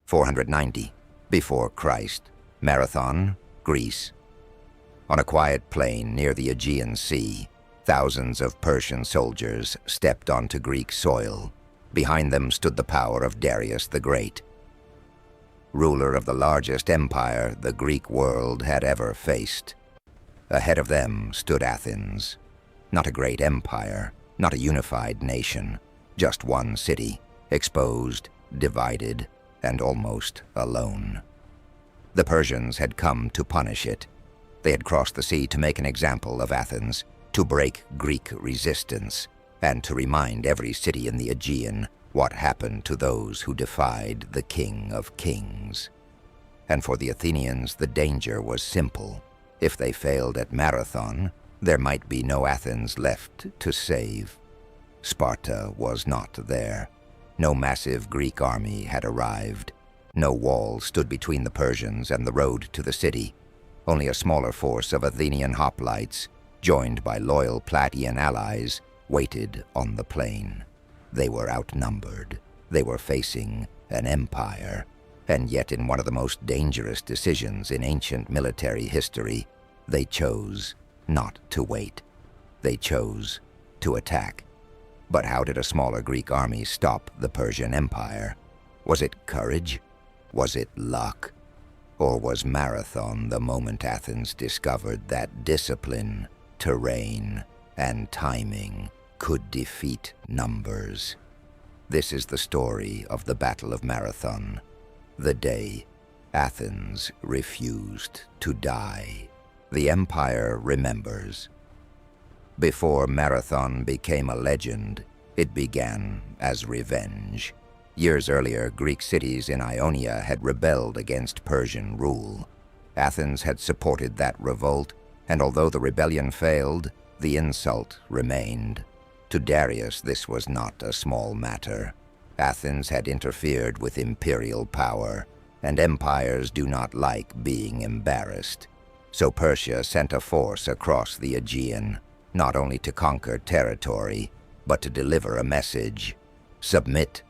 490 before Christ, Marathon, Greece. On a quiet plain near the Aegean Sea, thousands of Persian soldiers stepped onto Greek soil. Behind them stood the power of Darius the Great, ruler of the largest empire the Greek world had ever faced. Ahead of them stood Athens, not a great empire, not a unified nation, just one city, exposed, divided, and almost alone. The Persians had come to punish it. They had crossed the sea to make an example of Athens, to break Greek resistance, and to remind every city in the Aegean what happened to those who defied the King of Kings. And for the Athenians, the danger was simple. If they failed at Marathon, there might be no Athens left to save. Sparta was not there. No massive Greek army had arrived. No wall stood between the Persians and the road to the city. Only a smaller force of Athenian hoplites, joined by loyal Plataean allies, waited on the plain. They were outnumbered. They were facing an empire. And yet, in one of the most dangerous decisions in ancient military history, they chose not to wait. They chose to attack. But how did a smaller Greek army stop the Persian Empire? Was it courage? Was it luck? Or was Marathon the moment Athens discovered that discipline, terrain, and timing could defeat numbers? This is the story of the Battle of Marathon, the day Athens refused to die. The empire remembers. Before Marathon became a legend, it began as revenge. Years earlier, Greek cities in Ionia had rebelled against Persian rule. Athens had supported that revolt, and although the rebellion failed, the insult remained. To Darius, this was not a small matter. Athens had interfered with imperial power, and empires do not like being embarrassed. So Persia sent a force across the Aegean, not only to conquer territory, but to deliver a message: submit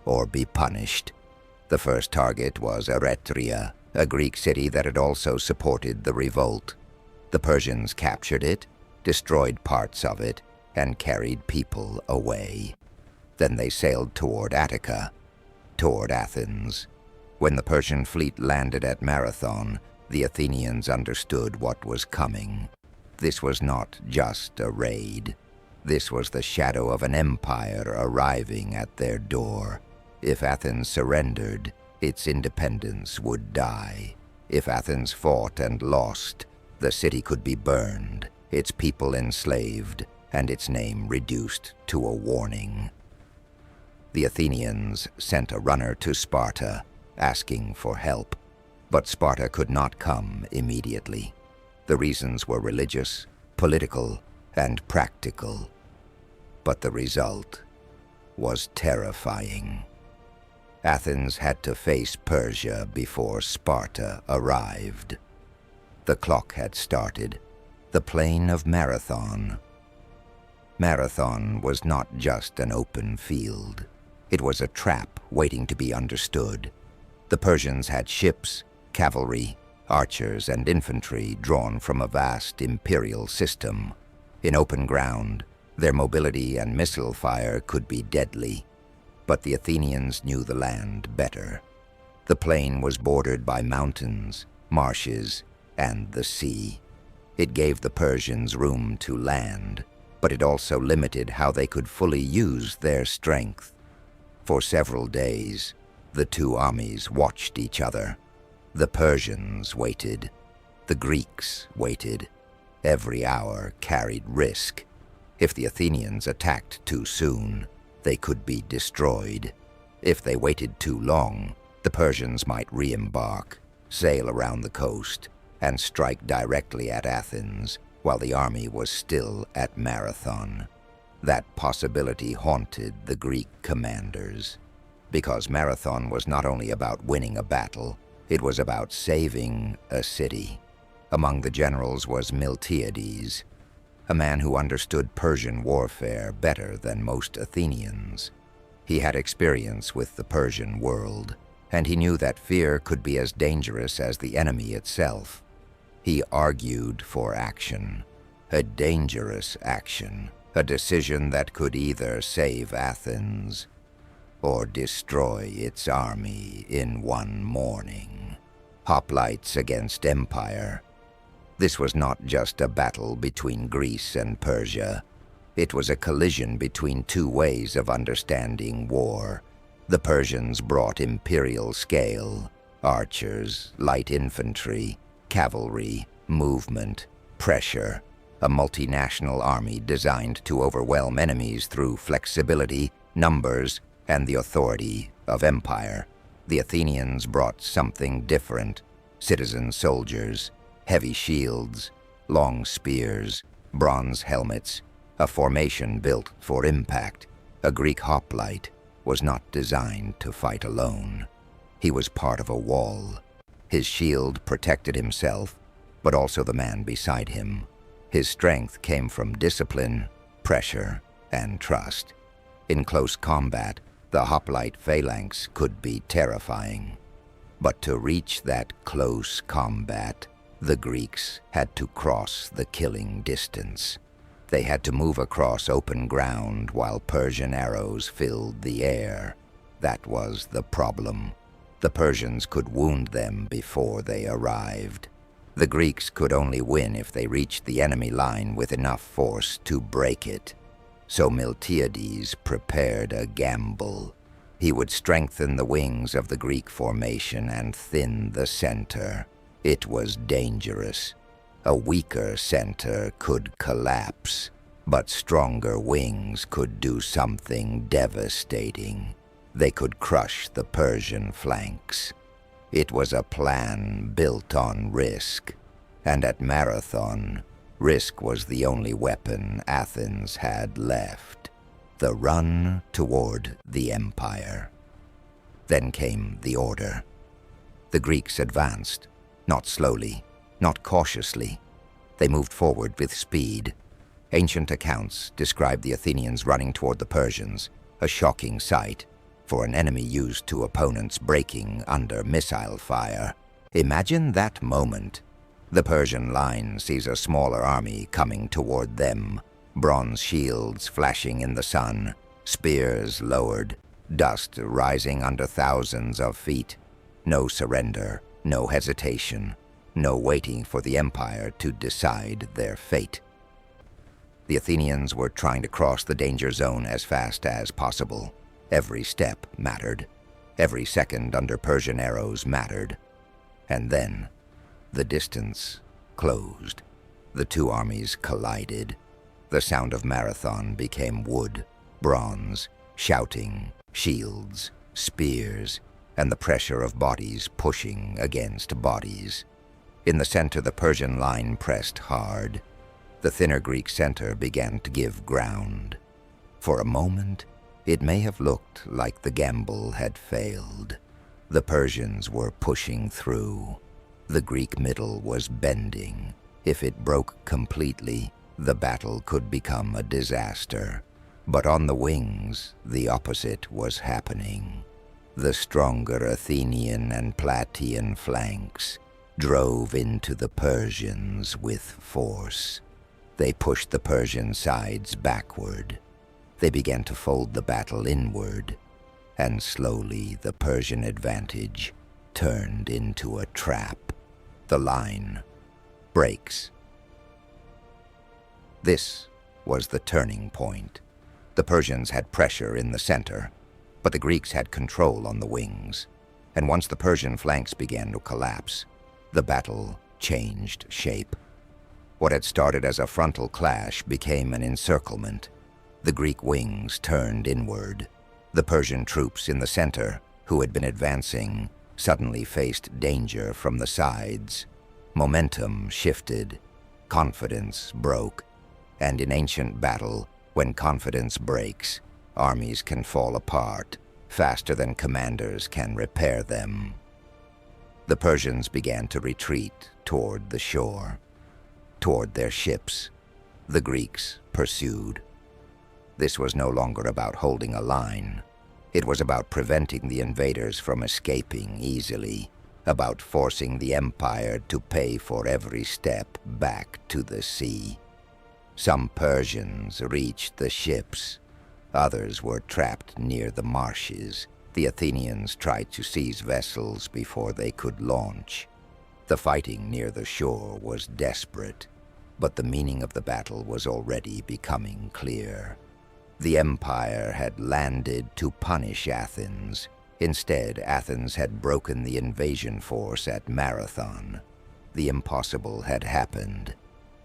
or be punished. The first target was Eretria, a Greek city that had also supported the revolt. The Persians captured it, destroyed parts of it, and carried people away. Then they sailed toward Attica, toward Athens. When the Persian fleet landed at Marathon, the Athenians understood what was coming. This was not just a raid. This was the shadow of an empire arriving at their door. If Athens surrendered, its independence would die. If Athens fought and lost, the city could be burned, its people enslaved, and its name reduced to a warning. The Athenians sent a runner to Sparta, asking for help. But Sparta could not come immediately. The reasons were religious, political, and practical. But the result was terrifying. Athens had to face Persia before Sparta arrived. The clock had started. The plain of Marathon. Marathon was not just an open field. It was a trap waiting to be understood. The Persians had ships, cavalry, archers, and infantry drawn from a vast imperial system. In open ground, their mobility and missile fire could be deadly. But the Athenians knew the land better. The plain was bordered by mountains, marshes, and the sea. It gave the Persians room to land, but it also limited how they could fully use their strength. For several days, the two armies watched each other. The Persians waited. The Greeks waited. Every hour carried risk. If the Athenians attacked too soon, they could be destroyed. If they waited too long, the Persians might re-embark, sail around the coast, and strike directly at Athens while the army was still at Marathon. That possibility haunted the Greek commanders, because Marathon was not only about winning a battle, it was about saving a city. Among the generals was Miltiades, a man who understood Persian warfare better than most Athenians. He had experience with the Persian world. and he knew that fear could be as dangerous as the enemy itself. He argued for action, a dangerous action, a decision that could either save Athens or destroy its army in one morning. Hoplites against empire. This was not just a battle between Greece and Persia. It was a collision between two ways of understanding war. The Persians brought imperial scale, archers, light infantry, cavalry, movement, pressure, a multinational army designed to overwhelm enemies through flexibility, numbers, and the authority of empire. The Athenians brought something different: citizen soldiers, heavy shields, long spears, bronze helmets, a formation built for impact. A Greek hoplite was not designed to fight alone. He was part of a wall. His shield protected himself, but also the man beside him. His strength came from discipline, pressure, and trust. In close combat, the hoplite phalanx could be terrifying. But to reach that close combat, the Greeks had to cross the killing distance. They had to move across open ground while Persian arrows filled the air. That was the problem. The Persians could wound them before they arrived. The Greeks could only win if they reached the enemy line with enough force to break it. So Miltiades prepared a gamble. He would strengthen the wings of the Greek formation and thin the center. It was dangerous. A weaker center could collapse, but stronger wings could do something devastating. They could crush the Persian flanks. It was a plan built on risk, and at Marathon, risk was the only weapon Athens had left. The run toward the empire. Then came the order. The Greeks advanced, not slowly, not cautiously. They moved forward with speed. Ancient accounts describe the Athenians running toward the Persians, a shocking sight for an enemy used to opponents breaking under missile fire. Imagine that moment. The Persian line sees a smaller army coming toward them, bronze shields flashing in the sun, spears lowered, dust rising under thousands of feet. No surrender, no hesitation, no waiting for the empire to decide their fate. The Athenians were trying to cross the danger zone as fast as possible. Every step mattered. Every second under Persian arrows mattered. And then, the distance closed. The two armies collided. The sound of Marathon became wood, bronze, shouting, shields, spears, and the pressure of bodies pushing against bodies. In the center, the Persian line pressed hard. The thinner Greek center began to give ground. For a moment, it may have looked like the gamble had failed. The Persians were pushing through. The Greek middle was bending. If it broke completely, the battle could become a disaster. But on the wings, the opposite was happening. The stronger Athenian and Plataean flanks drove into the Persians with force. They pushed the Persian sides backward. They began to fold the battle inward, and slowly the Persian advantage turned into a trap. The line breaks. This was the turning point. The Persians had pressure in the center, but the Greeks had control on the wings. And once the Persian flanks began to collapse, the battle changed shape. What had started as a frontal clash became an encirclement. The Greek wings turned inward. The Persian troops in the center, who had been advancing, suddenly faced danger from the sides. Momentum shifted. Confidence broke. And in ancient battle, when confidence breaks, armies can fall apart faster than commanders can repair them. The Persians began to retreat toward the shore, toward their ships. The Greeks pursued. This was no longer about holding a line. It was about preventing the invaders from escaping easily, about forcing the empire to pay for every step back to the sea. Some Persians reached the ships. Others were trapped near the marshes. The Athenians tried to seize vessels before they could launch. The fighting near the shore was desperate, but the meaning of the battle was already becoming clear. The empire had landed to punish Athens. Instead, Athens had broken the invasion force at Marathon. The impossible had happened.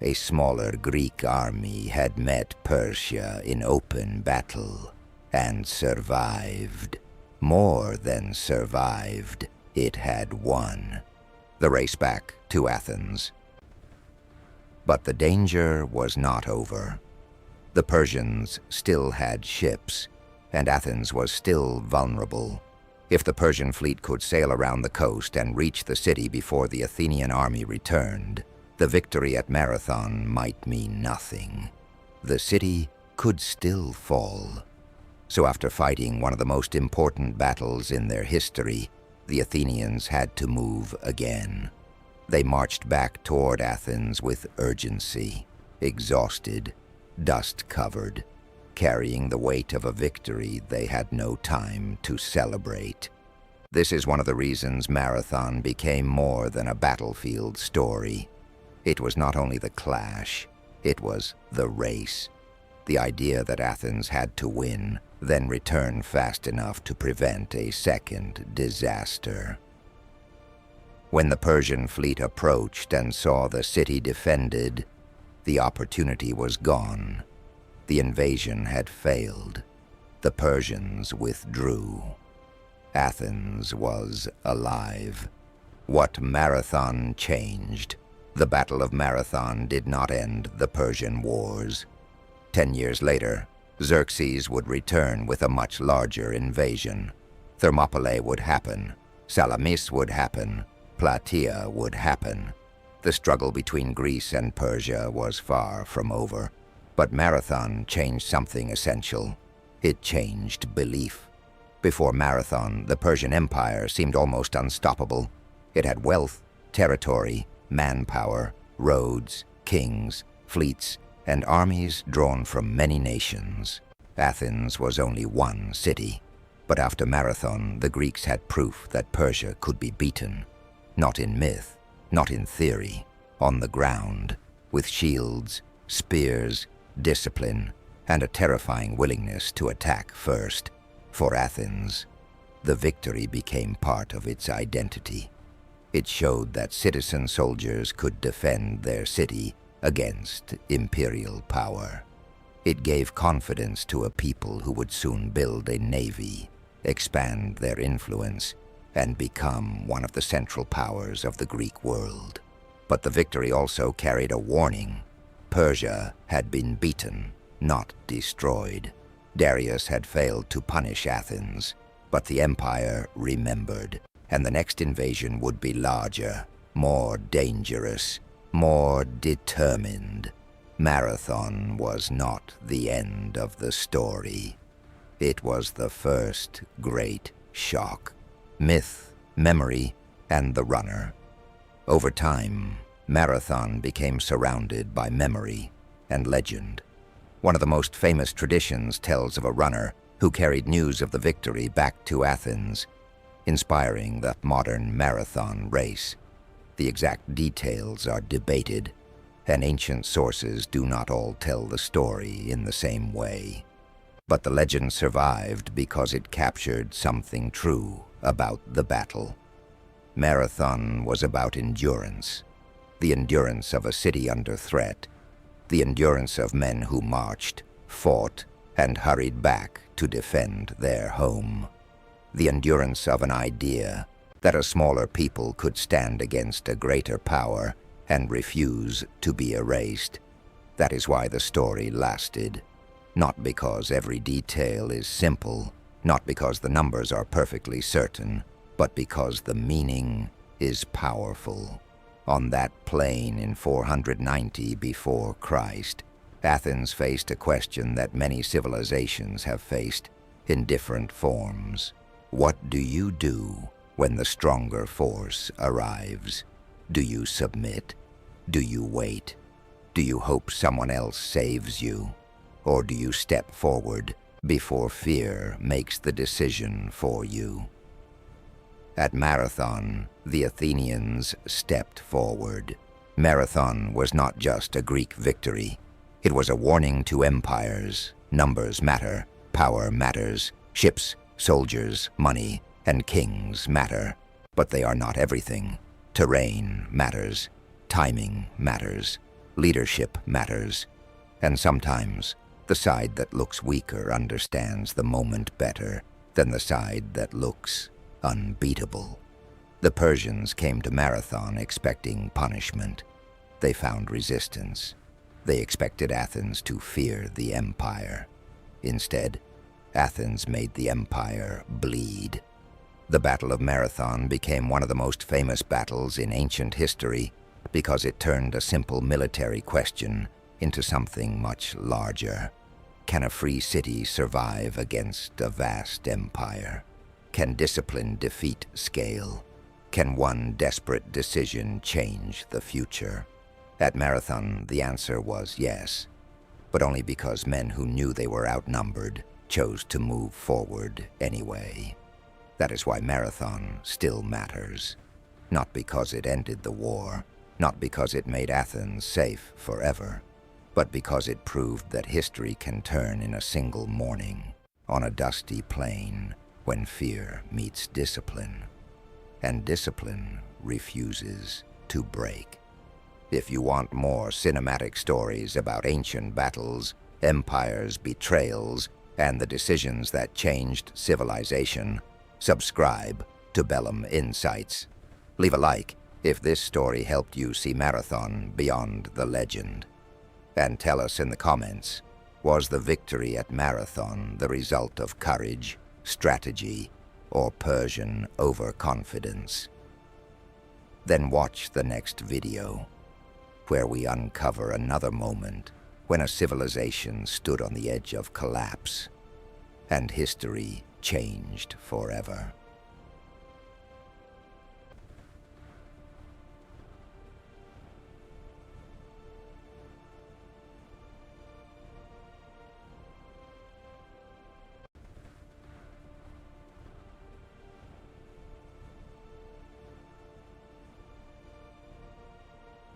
A smaller Greek army had met Persia in open battle and survived. More than survived, it had won. The race back to Athens. But the danger was not over. The Persians still had ships, and Athens was still vulnerable. If the Persian fleet could sail around the coast and reach the city before the Athenian army returned, the victory at Marathon might mean nothing. The city could still fall. So after fighting one of the most important battles in their history, the Athenians had to move again. They marched back toward Athens with urgency, exhausted, dust-covered, carrying the weight of a victory they had no time to celebrate. This is one of the reasons Marathon became more than a battlefield story. It was not only the clash, it was the race. The idea that Athens had to win, then return fast enough to prevent a second disaster. When the Persian fleet approached and saw the city defended, the opportunity was gone. The invasion had failed. The Persians withdrew. Athens was alive. What Marathon changed? The Battle of Marathon did not end the Persian Wars. 10 years later, Xerxes would return with a much larger invasion. Thermopylae would happen. Salamis would happen. Plataea would happen. The struggle between Greece and Persia was far from over. But Marathon changed something essential. It changed belief. Before Marathon, the Persian Empire seemed almost unstoppable. It had wealth, territory, manpower, roads, kings, fleets, and armies drawn from many nations. Athens was only one city. But after Marathon, the Greeks had proof that Persia could be beaten. Not in myth, not in theory, on the ground, with shields, spears, discipline, and a terrifying willingness to attack first. For Athens, the victory became part of its identity. It showed that citizen soldiers could defend their city against imperial power. It gave confidence to a people who would soon build a navy, expand their influence, and become one of the central powers of the Greek world. But the victory also carried a warning. Persia had been beaten, not destroyed. Darius had failed to punish Athens, but the empire remembered, and the next invasion would be larger, more dangerous, more determined. Marathon was not the end of the story. It was the first great shock. Myth, memory, and the runner. Over time, Marathon became surrounded by memory and legend. One of the most famous traditions tells of a runner who carried news of the victory back to Athens, inspiring the modern marathon race. The exact details are debated, and ancient sources do not all tell the story in the same way. But the legend survived because it captured something true about the battle. Marathon was about endurance, the endurance of a city under threat, the endurance of men who marched, fought, and hurried back to defend their home, the endurance of an idea that a smaller people could stand against a greater power and refuse to be erased. That is why the story lasted. Not because every detail is simple, not because the numbers are perfectly certain, but because the meaning is powerful. On that plain in 490 before Christ, Athens faced a question that many civilizations have faced. in different forms. What do you do when the stronger force arrives? Do you submit? Do you wait? Do you hope someone else saves you? Or do you step forward before fear makes the decision for you? At Marathon, the Athenians stepped forward. Marathon was not just a Greek victory. It was a warning to empires. Numbers matter, power matters, ships, soldiers, money, and kings matter. But they are not everything. Terrain matters, timing matters, leadership matters, and sometimes the side that looks weaker understands the moment better than the side that looks unbeatable. The Persians came to Marathon expecting punishment. They found resistance. They expected Athens to fear the empire. Instead, Athens made the empire bleed. The Battle of Marathon became one of the most famous battles in ancient history because it turned a simple military question into something much larger. Can a free city survive against a vast empire? Can discipline defeat scale? Can one desperate decision change the future? At Marathon, the answer was yes, but only because men who knew they were outnumbered chose to move forward anyway. That is why Marathon still matters. Not because it ended the war, not because it made Athens safe forever, but because it proved that history can turn in a single morning, on a dusty plain, when fear meets discipline, and discipline refuses to break. If you want more cinematic stories about ancient battles, empires, betrayals, and the decisions that changed civilization, subscribe to Bellum Insights. Leave a like if this story helped you see Marathon beyond the legend. And tell us in the comments, was the victory at Marathon the result of courage, strategy, or Persian overconfidence? Then watch the next video, where we uncover another moment when a civilization stood on the edge of collapse and history changed forever.